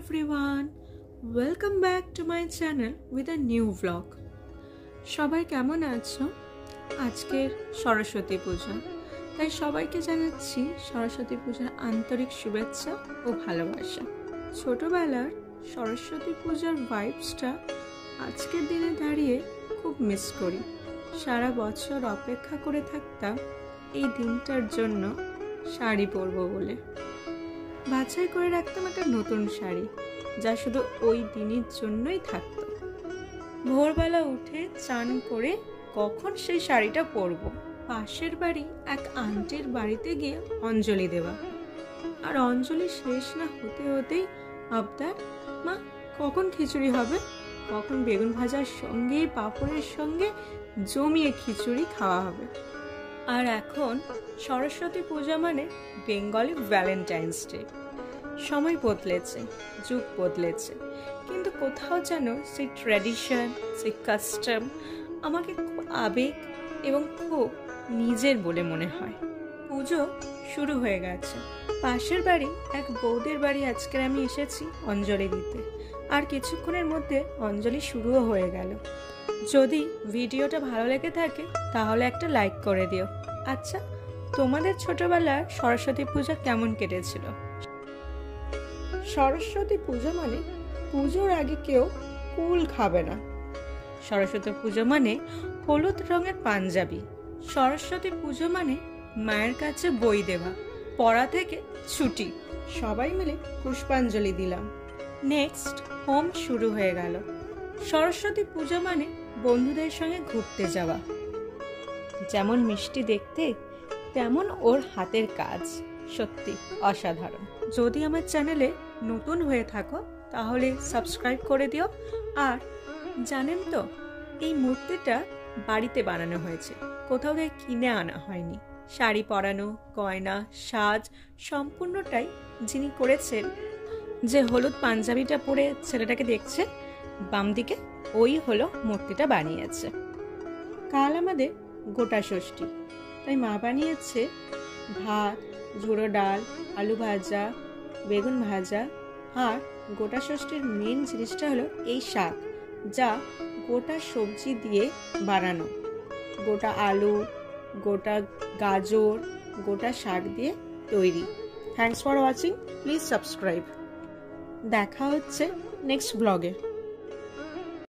everyone, welcome back to my channel with a new vlog. সবাই কেমন আছো? আজকের সরস্বতী পূজা, তাই সবাইকে জানাচ্ছি সরস্বতী পূজার আন্তরিক শুভেচ্ছা ও ভালোবাসা। ছোটবেলার সরস্বতী পূজার ভাইবসটা আজকের দিনে দাঁড়িয়ে খুব মিস করি। সারা বছর অপেক্ষা করে থাকতাম এই দিনটার জন্য শাড়ি পরবো বলে। বাছাই করে রাখতাম একটা নতুন শাড়ি, যা শুধু ওই দিনের জন্যই থাকতো। ভোরবেলা উঠে চান করে কখন সেই শাড়িটা পরবো, পাশের বাড়ি এক আন্টির বাড়িতে গিয়ে অঞ্জলি দেওয়া। আর অঞ্জলি শেষ না হতে হতেই আবদার, মা কখন খিচুড়ি হবে, কখন বেগুন ভাজার সঙ্গে পাঁপড়ের সঙ্গে জমিয়ে খিচুড়ি খাওয়া হবে। আর এখন সরস্বতী পূজা মানে বেঙ্গলি ভ্যালেন্টাইন্স ডে। সময় বদলেছে, যুগ বদলেছে, কিন্তু কোথাও যেন সেই ট্র্যাডিশন, সেই কাস্টম আমাকে খুব আবেগ এবং খুব নিজের বলে মনে হয়। পুজো শুরু হয়ে গেছে। পাশের বাড়ি এক বৌদের বাড়ি আজকে আমি এসেছি অঞ্জলি দিতে। আর কিছুক্ষণের মধ্যে অঞ্জলি শুরুও হয়ে গেল। যদি ভিডিওটা ভালো লেগে থাকে তাহলে একটা লাইক করে দিও। আচ্ছা, তোমাদের ছোটবেলার সরস্বতী পূজা কেমন কেটেছিল? সরস্বতী পূজা মানে পুজোর আগে কেউ কুল খাবে না। সরস্বতী পুজো মানে হলুদ রঙের পাঞ্জাবি। সরস্বতী পুজো মানে মায়ের কাছে বই দেওয়া, পড়া থেকে ছুটি। সবাই মিলে পুষ্পাঞ্জলি দিলাম। নেক্সট হোম শুরু হয়ে গেল। সরস্বতী পূজা মানে বন্ধুদের সঙ্গে ঘুরতে যাওয়া। যেমন মিষ্টি দেখতে তেমন ওর হাতের কাজ, সত্যি অসাধারণ। যদি আমার চ্যানেলে নতুন হয়ে থাকো তাহলে সাবস্ক্রাইব করে দিও। আর জানেন তো, এই মূর্তিটা বাড়িতে বানানো হয়েছে, কোথাও থেকে কিনে আনা হয়নি। শাড়ি পরানো, গয়না, সাজ সম্পূর্ণটাই যিনি করেছেন, যে হলুদ পাঞ্জাবিটা পরে ছেলেটাকে দেখছে বাম দিকে, ওই হলো মূর্তিটা বানিয়েছে। কাল আমাদের গোটা ষষ্ঠী, তাই মা বানিয়েছে ভাত, ঝুড়ো ডাল, আলু ভাজা, বেগুন ভাজা। আর গোটা ষষ্ঠীর মেন জিনিসটা হলো এই শাক, যা গোটা সবজি দিয়ে বানানো। গোটা আলু, গোটা গাজর, গোটা শাক দিয়ে তৈরি। Thanks for watching, please subscribe. দেখা হচ্ছে নেক্সট ব্লগে।